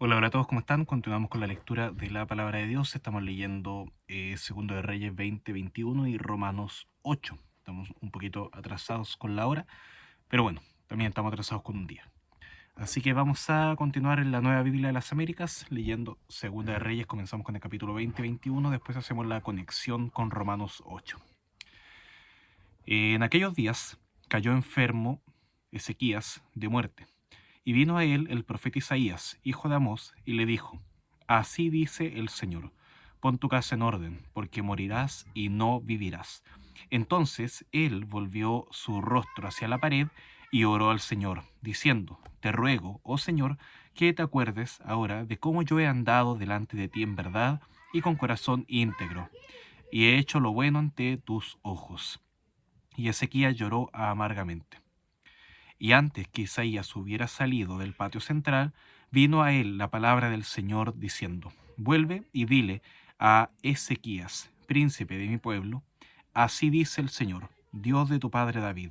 Hola, hola a todos, ¿cómo están? Continuamos con la lectura de la palabra de Dios. Estamos leyendo Segundo de Reyes 20:21 y Romanos 8. Estamos un poquito atrasados con la hora, pero bueno, también estamos atrasados con un día. Así que vamos a continuar en la Nueva Biblia de las Américas, leyendo Segunda de Reyes. Comenzamos con el capítulo 20:21, después hacemos la conexión con Romanos 8. En aquellos días cayó enfermo Ezequías de muerte. Y vino a él el profeta Isaías, hijo de Amós, y le dijo: Así dice el Señor, pon tu casa en orden, porque morirás y no vivirás. Entonces él volvió su rostro hacia la pared y oró al Señor, diciendo: Te ruego, oh Señor, que te acuerdes ahora de cómo yo he andado delante de ti en verdad y con corazón íntegro, y he hecho lo bueno ante tus ojos. Y Ezequías lloró amargamente. Y antes que Isaías hubiera salido del patio central, vino a él la palabra del Señor diciendo: Vuelve y dile a Ezequías, príncipe de mi pueblo: Así dice el Señor, Dios de tu padre David: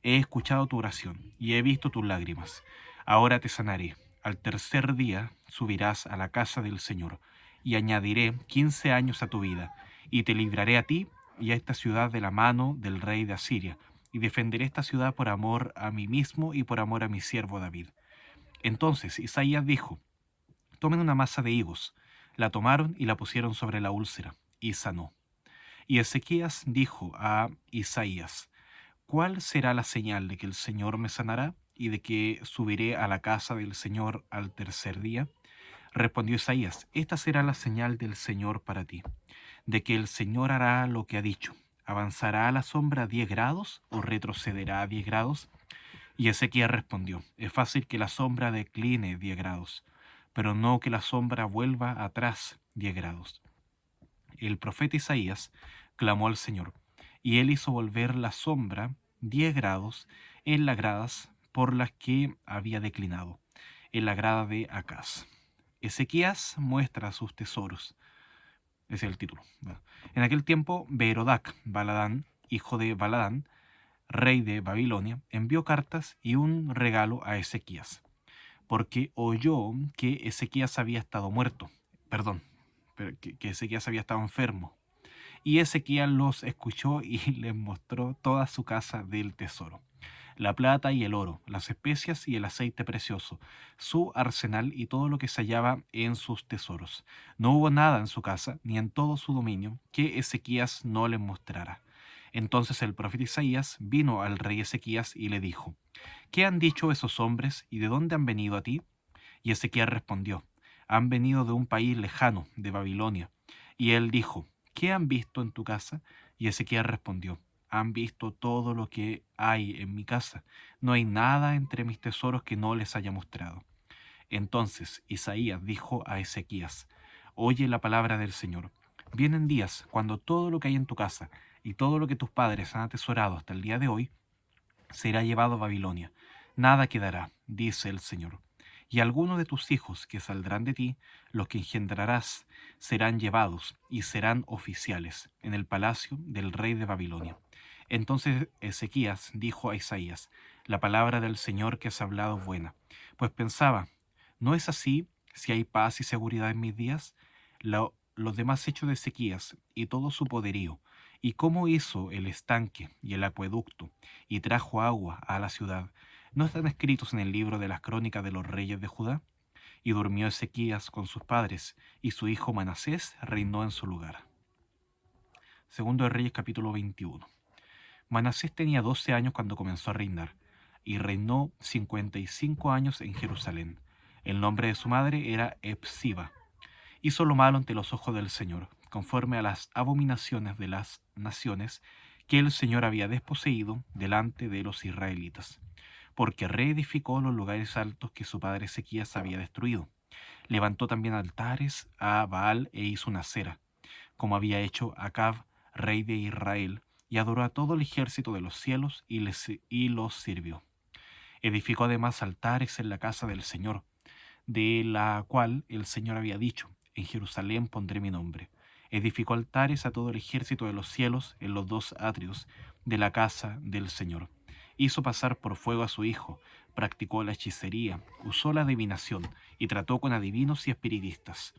He escuchado tu oración y he visto tus lágrimas. Ahora te sanaré. Al tercer día subirás a la casa del Señor, y añadiré 15 años a tu vida, y te libraré a ti y a esta ciudad de la mano del rey de Asiria, y defenderé esta ciudad por amor a mí mismo y por amor a mi siervo David. Entonces Isaías dijo: Tomen una masa de higos. La tomaron y la pusieron sobre la úlcera, y sanó. Y Ezequías dijo a Isaías: ¿Cuál será la señal de que el Señor me sanará y de que subiré a la casa del Señor al tercer día? Respondió Isaías: Esta será la señal del Señor para ti, de que el Señor hará lo que ha dicho. ¿Avanzará a la sombra 10 grados o retrocederá a 10 grados? Y Ezequiel respondió: Es fácil que la sombra decline 10 grados, pero no que la sombra vuelva atrás 10 grados. El profeta Isaías clamó al Señor, y él hizo volver la sombra 10 grados en las gradas por las que había declinado, en la grada de Acaz. Ezequías muestra sus tesoros. Ese es el título. Bueno, en aquel tiempo, Berodac Baladán, hijo de Baladán, rey de Babilonia, envió cartas y un regalo a Ezequías, porque oyó que Ezequías había estado muerto, perdón, que Ezequías había estado enfermo. Y Ezequías los escuchó y les mostró toda su casa del tesoro: la plata y el oro, las especias y el aceite precioso, su arsenal y todo lo que se hallaba en sus tesoros. No hubo nada en su casa, ni en todo su dominio, que Ezequías no les mostrara. Entonces el profeta Isaías vino al rey Ezequías y le dijo: ¿Qué han dicho esos hombres y de dónde han venido a ti? Y Ezequías respondió: Han venido de un país lejano, de Babilonia. Y él dijo: ¿Qué han visto en tu casa? Y Ezequías respondió: Han visto todo lo que hay en mi casa. No hay nada entre mis tesoros que no les haya mostrado. Entonces Isaías dijo a Ezequías: Oye la palabra del Señor. Vienen días cuando todo lo que hay en tu casa y todo lo que tus padres han atesorado hasta el día de hoy será llevado a Babilonia. Nada quedará, dice el Señor. Y algunos de tus hijos que saldrán de ti, los que engendrarás, serán llevados y serán oficiales en el palacio del rey de Babilonia. Entonces Ezequías dijo a Isaías: La palabra del Señor que has hablado es buena. Pues pensaba: ¿no es así si hay paz y seguridad en mis días? Los demás hechos de Ezequías y todo su poderío, y cómo hizo el estanque y el acueducto, y trajo agua a la ciudad, ¿no están escritos en el libro de las crónicas de los reyes de Judá? Y durmió Ezequías con sus padres, y su hijo Manasés reinó en su lugar. Segundo de Reyes capítulo 21. Manasés tenía 12 años cuando comenzó a reinar, y reinó 55 años en Jerusalén. El nombre de su madre era Epsiba. Hizo lo malo ante los ojos del Señor, conforme a las abominaciones de las naciones que el Señor había desposeído delante de los israelitas, porque reedificó los lugares altos que su padre Ezequías había destruido. Levantó también altares a Baal e hizo una cera, como había hecho Acab, rey de Israel, y adoró a todo el ejército de los cielos y los sirvió. Edificó además altares en la casa del Señor, de la cual el Señor había dicho: En Jerusalén pondré mi nombre. Edificó altares a todo el ejército de los cielos en los dos atrios de la casa del Señor. Hizo pasar por fuego a su hijo, practicó la hechicería, usó la adivinación y trató con adivinos y espiritistas.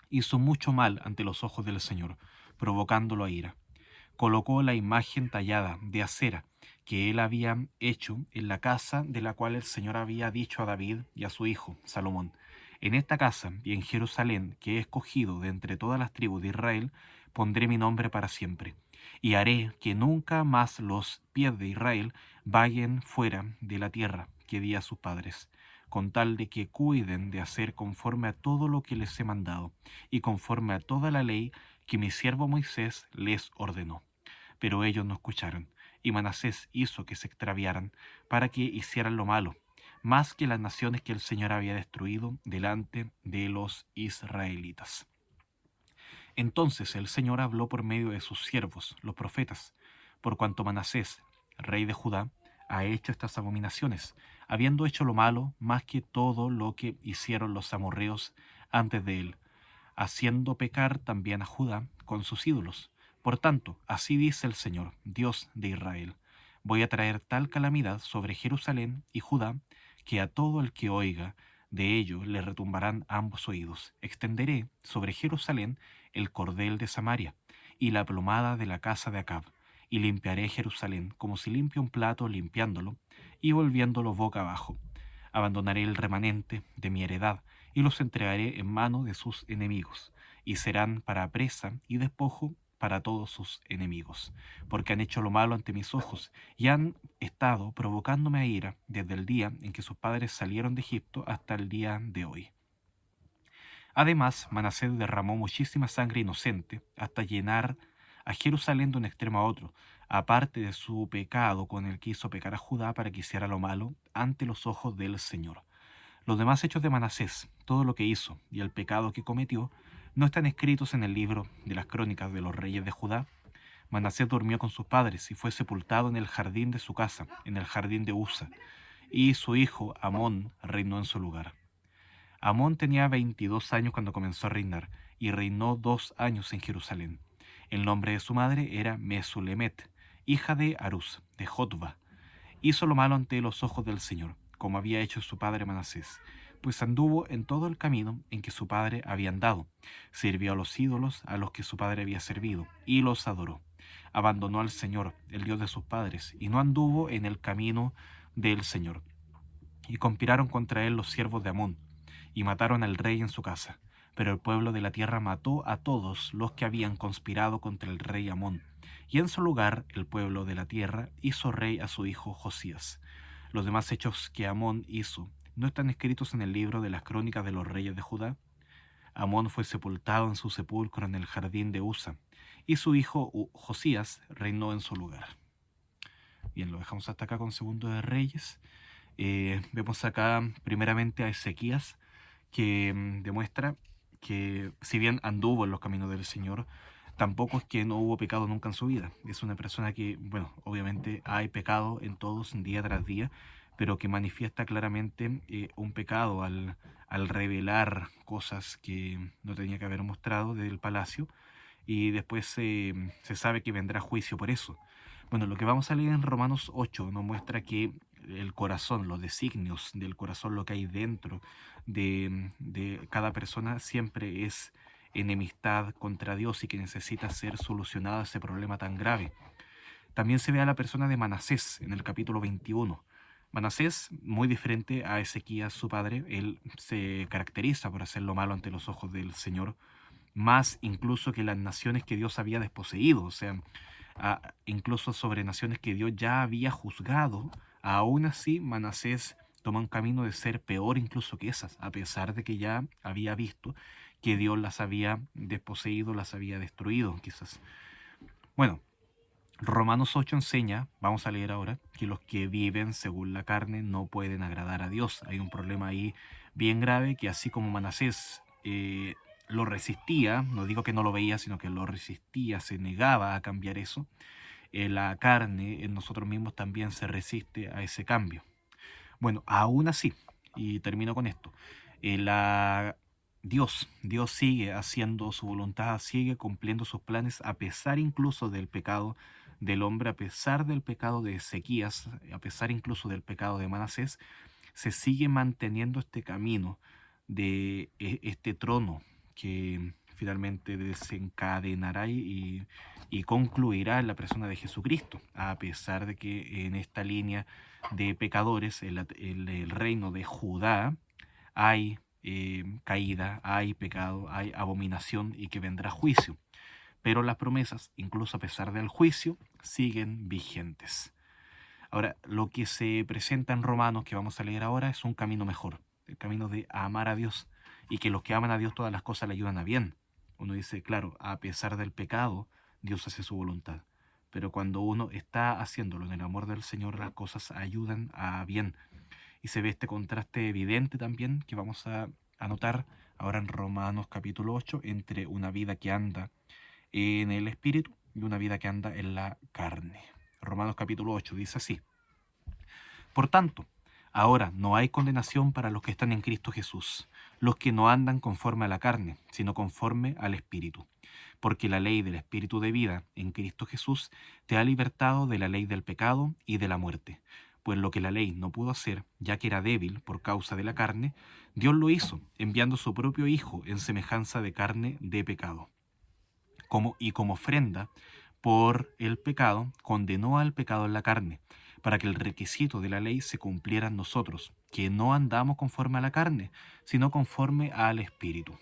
Hizo mucho mal ante los ojos del Señor, provocándolo a ira. Colocó la imagen tallada de acera que él había hecho en la casa de la cual el Señor había dicho a David y a su hijo Salomón: en esta casa y en Jerusalén, que he escogido de entre todas las tribus de Israel, pondré mi nombre para siempre, y haré que nunca más los pies de Israel vayan fuera de la tierra que di a sus padres, con tal de que cuiden de hacer conforme a todo lo que les he mandado, y conforme a toda la ley que mi siervo Moisés les ordenó. Pero ellos no escucharon, y Manasés hizo que se extraviaran, para que hicieran lo malo, más que las naciones que el Señor había destruido delante de los israelitas. Entonces el Señor habló por medio de sus siervos, los profetas, por cuanto Manasés, rey de Judá, ha hecho estas abominaciones, habiendo hecho lo malo más que todo lo que hicieron los amorreos antes de él, haciendo pecar también a Judá con sus ídolos. Por tanto, así dice el Señor, Dios de Israel: voy a traer tal calamidad sobre Jerusalén y Judá, que a todo el que oiga de ello le retumbarán ambos oídos. Extenderé sobre Jerusalén el cordel de Samaria y la plomada de la casa de Acab, y limpiaré Jerusalén como si limpia un plato limpiándolo y volviéndolo boca abajo. Abandonaré el remanente de mi heredad y los entregaré en mano de sus enemigos, y serán para presa y despojo para todos sus enemigos, porque han hecho lo malo ante mis ojos, y han estado provocándome a ira desde el día en que sus padres salieron de Egipto hasta el día de hoy. Además, Manasés derramó muchísima sangre inocente hasta llenar a Jerusalén de un extremo a otro, aparte de su pecado con el que hizo pecar a Judá para que hiciera lo malo ante los ojos del Señor. Los demás hechos de Manasés, todo lo que hizo y el pecado que cometió, no están escritos en el libro de las crónicas de los reyes de Judá. Manasés durmió con sus padres y fue sepultado en el jardín de su casa, en el jardín de Usa, y su hijo Amón reinó en su lugar. Amón tenía 22 años cuando comenzó a reinar, y reinó 2 años en Jerusalén. El nombre de su madre era Mesulemet, hija de Arús, de Jotba. Hizo lo malo ante los ojos del Señor, como había hecho su padre Manasés, pues anduvo en todo el camino en que su padre había andado, sirvió a los ídolos a los que su padre había servido, y los adoró. Abandonó al Señor, el Dios de sus padres, y no anduvo en el camino del Señor. Y conspiraron contra él los siervos de Amón, y mataron al rey en su casa. Pero el pueblo de la tierra mató a todos los que habían conspirado contra el rey Amón, y en su lugar el pueblo de la tierra hizo rey a su hijo Josías. Los demás hechos que Amón hizo no están escritos en el libro de las crónicas de los reyes de Judá. Amón fue sepultado en su sepulcro en el jardín de Usa, y su hijo Josías reinó en su lugar. Bien, lo dejamos hasta acá con Segundo de Reyes. Vemos acá primeramente a Ezequías, que demuestra que si bien anduvo en los caminos del Señor, tampoco es que no hubo pecado nunca en su vida. Es una persona que, bueno, obviamente hay pecado en todos día tras día, pero que manifiesta claramente un pecado al revelar cosas que no tenía que haber mostrado desde el palacio, y después se sabe que vendrá juicio por eso. Bueno, lo que vamos a leer en Romanos 8 nos muestra que el corazón, los designios del corazón, lo que hay dentro de cada persona, siempre es enemistad contra Dios y que necesita ser solucionado ese problema tan grave. También se ve a la persona de Manasés en el capítulo 21. Manasés, muy diferente a Ezequías, su padre, él se caracteriza por hacer lo malo ante los ojos del Señor, más incluso que las naciones que Dios había desposeído, o sea, incluso sobre naciones que Dios ya había juzgado. Aún así, Manasés toma un camino de ser peor incluso que esas, a pesar de que ya había visto que Dios las había desposeído, las había destruido, quizás. Bueno, Romanos 8 enseña, vamos a leer ahora, que los que viven según la carne no pueden agradar a Dios. Hay un problema ahí bien grave, que así como Manasés lo resistía, no digo que no lo veía, sino que lo resistía, se negaba a cambiar eso, la carne en nosotros mismos también se resiste a ese cambio. Bueno, aún así, y termino con esto, Dios sigue haciendo su voluntad, sigue cumpliendo sus planes a pesar incluso del pecado del hombre, a pesar del pecado de Ezequías, a pesar incluso del pecado de Manasés, se sigue manteniendo este camino de este trono que finalmente desencadenará y concluirá en la persona de Jesucristo, a pesar de que en esta línea de pecadores, el reino de Judá, hay caída, hay pecado, hay abominación y que vendrá juicio. Pero las promesas, incluso a pesar del juicio, siguen vigentes. Ahora, lo que se presenta en Romanos, que vamos a leer ahora, es un camino mejor, el camino de amar a Dios, y que los que aman a Dios todas las cosas le ayudan a bien. Uno dice, claro, a pesar del pecado, Dios hace su voluntad. Pero cuando uno está haciéndolo en el amor del Señor, las cosas ayudan a bien. Y se ve este contraste evidente también que vamos a anotar ahora en Romanos capítulo 8 entre una vida que anda en el espíritu y una vida que anda en la carne. Romanos capítulo 8 dice así: por tanto, ahora no hay condenación para los que están en Cristo Jesús, los que no andan conforme a la carne, sino conforme al Espíritu. Porque la ley del Espíritu de vida en Cristo Jesús te ha libertado de la ley del pecado y de la muerte. Pues lo que la ley no pudo hacer, ya que era débil por causa de la carne, Dios lo hizo, enviando su propio Hijo en semejanza de carne de pecado. Como ofrenda por el pecado, condenó al pecado en la carne, para que el requisito de la ley se cumpliera en nosotros, que no andamos conforme a la carne, sino conforme al Espíritu.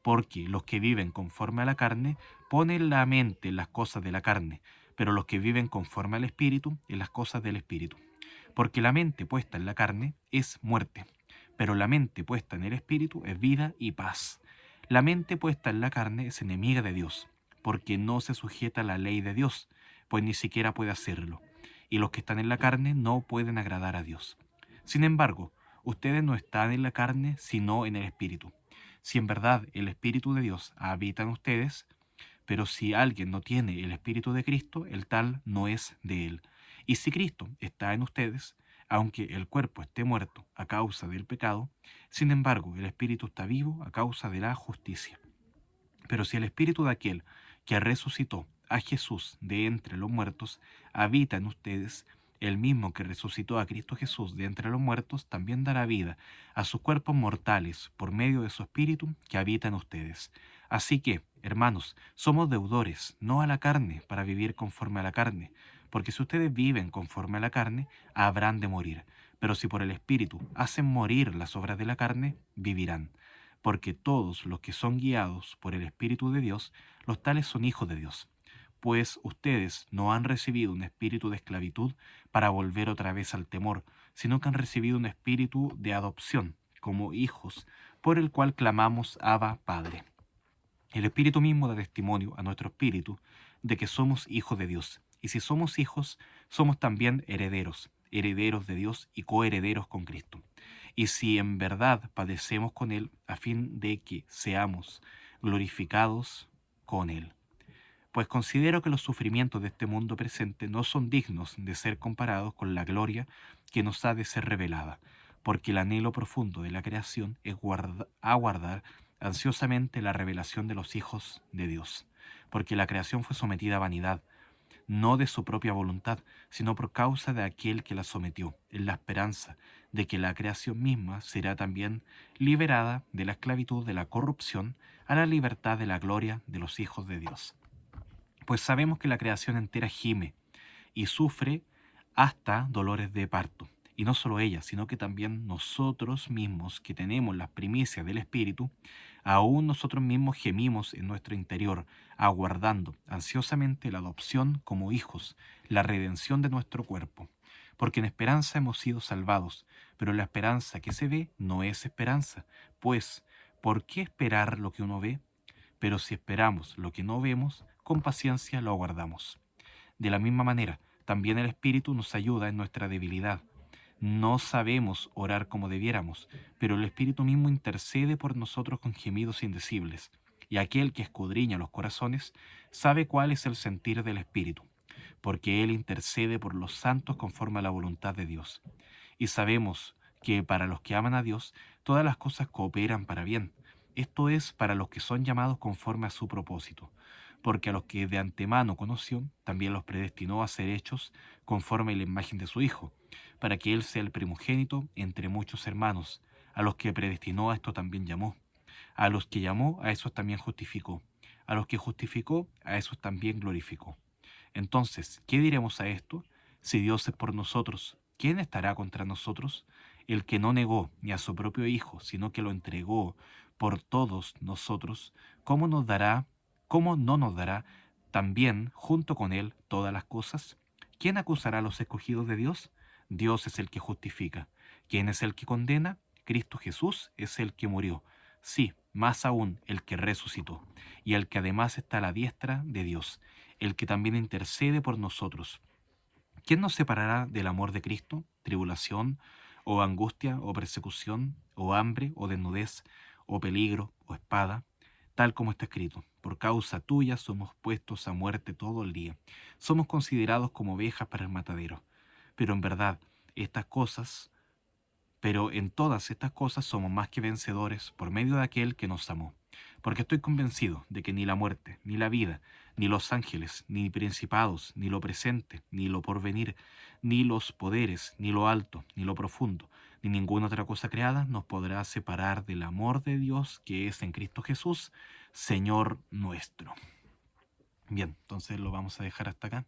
Porque los que viven conforme a la carne ponen la mente en las cosas de la carne, pero los que viven conforme al Espíritu en las cosas del Espíritu. Porque la mente puesta en la carne es muerte, pero la mente puesta en el Espíritu es vida y paz. La mente puesta en la carne es enemiga de Dios, porque no se sujeta a la ley de Dios, pues ni siquiera puede hacerlo. Y los que están en la carne no pueden agradar a Dios. Sin embargo, ustedes no están en la carne, sino en el Espíritu. Si en verdad el Espíritu de Dios habita en ustedes, pero si alguien no tiene el Espíritu de Cristo, el tal no es de él. Y si Cristo está en ustedes, aunque el cuerpo esté muerto a causa del pecado, sin embargo el Espíritu está vivo a causa de la justicia. Pero si el Espíritu de aquel que resucitó a Jesús de entre los muertos habita en ustedes, el mismo que resucitó a Cristo Jesús de entre los muertos también dará vida a sus cuerpos mortales por medio de su Espíritu que habita en ustedes. Así que, hermanos, somos deudores, no a la carne, para vivir conforme a la carne, porque si ustedes viven conforme a la carne, habrán de morir. Pero si por el Espíritu hacen morir las obras de la carne, vivirán. Porque todos los que son guiados por el Espíritu de Dios, los tales son hijos de Dios. Pues ustedes no han recibido un espíritu de esclavitud para volver otra vez al temor, sino que han recibido un espíritu de adopción, como hijos, por el cual clamamos Abba, Padre. El Espíritu mismo da testimonio a nuestro espíritu de que somos hijos de Dios. Y si somos hijos, somos también herederos, herederos de Dios y coherederos con Cristo. Y si en verdad padecemos con Él, a fin de que seamos glorificados con Él. Pues considero que los sufrimientos de este mundo presente no son dignos de ser comparados con la gloria que nos ha de ser revelada, porque el anhelo profundo de la creación es aguardar ansiosamente la revelación de los hijos de Dios, porque la creación fue sometida a vanidad, no de su propia voluntad, sino por causa de aquel que la sometió, en la esperanza de que la creación misma será también liberada de la esclavitud de la corrupción a la libertad de la gloria de los hijos de Dios. Pues sabemos que la creación entera gime y sufre hasta dolores de parto. Y no solo ella, sino que también nosotros mismos que tenemos las primicias del Espíritu, aún nosotros mismos gemimos en nuestro interior, aguardando ansiosamente la adopción como hijos, la redención de nuestro cuerpo. Porque en esperanza hemos sido salvados, pero la esperanza que se ve no es esperanza. Pues, ¿por qué esperar lo que uno ve? Pero si esperamos lo que no vemos, con paciencia lo aguardamos. De la misma manera, también el Espíritu nos ayuda en nuestra debilidad. No sabemos orar como debiéramos, pero el Espíritu mismo intercede por nosotros con gemidos indecibles. Y aquel que escudriña los corazones sabe cuál es el sentir del Espíritu, porque Él intercede por los santos conforme a la voluntad de Dios. Y sabemos que para los que aman a Dios, todas las cosas cooperan para bien. Esto es para los que son llamados conforme a su propósito. porque a los que de antemano conoció, también los predestinó a ser hechos conforme a la imagen de su Hijo, para que Él sea el primogénito entre muchos hermanos. A los que predestinó, a esto también llamó. A los que llamó, a esos también justificó. A los que justificó, a esos también glorificó. Entonces, ¿qué diremos a esto? Si Dios es por nosotros, ¿quién estará contra nosotros? El que no negó ni a su propio Hijo, sino que lo entregó por todos nosotros, cómo no nos dará también junto con Él todas las cosas? ¿Quién acusará a los escogidos de Dios? Dios es el que justifica. ¿Quién es el que condena? Cristo Jesús es el que murió. Sí, más aún el que resucitó, y el que además está a la diestra de Dios, el que también intercede por nosotros. ¿Quién nos separará del amor de Cristo? ¿Tribulación, o angustia, o persecución, o hambre, o desnudez, o peligro, o espada? Tal como está escrito, por causa tuya somos puestos a muerte todo el día. Somos considerados como ovejas para el matadero. Pero en verdad, estas cosas pero en todas estas cosas somos más que vencedores por medio de aquel que nos amó. Porque estoy convencido de que ni la muerte, ni la vida, ni los ángeles, ni principados, ni lo presente, ni lo porvenir, ni los poderes, ni lo alto, ni lo profundo, ni ninguna otra cosa creada nos podrá separar del amor de Dios que es en Cristo Jesús, Señor nuestro. Bien, entonces lo vamos a dejar hasta acá.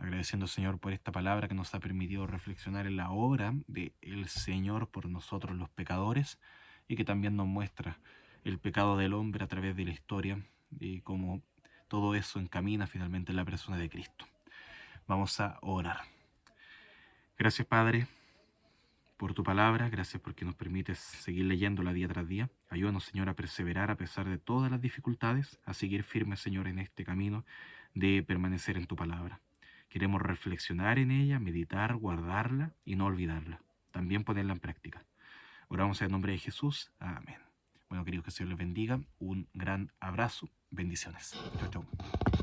Agradeciendo al Señor por esta palabra que nos ha permitido reflexionar en la obra del Señor por nosotros los pecadores, y que también nos muestra el pecado del hombre a través de la historia y cómo todo eso encamina finalmente en la persona de Cristo. Vamos a orar. Gracias, Padre, por tu palabra. Gracias porque nos permites seguir leyéndola día tras día. Ayúdanos, Señor, a perseverar a pesar de todas las dificultades, a seguir firmes, Señor, en este camino de permanecer en tu palabra. Queremos reflexionar en ella, meditar, guardarla y no olvidarla. También ponerla en práctica. Oramos en el nombre de Jesús. Amén. Bueno, queridos, que el Señor les bendiga. Un gran abrazo. Bendiciones. Chau, chau.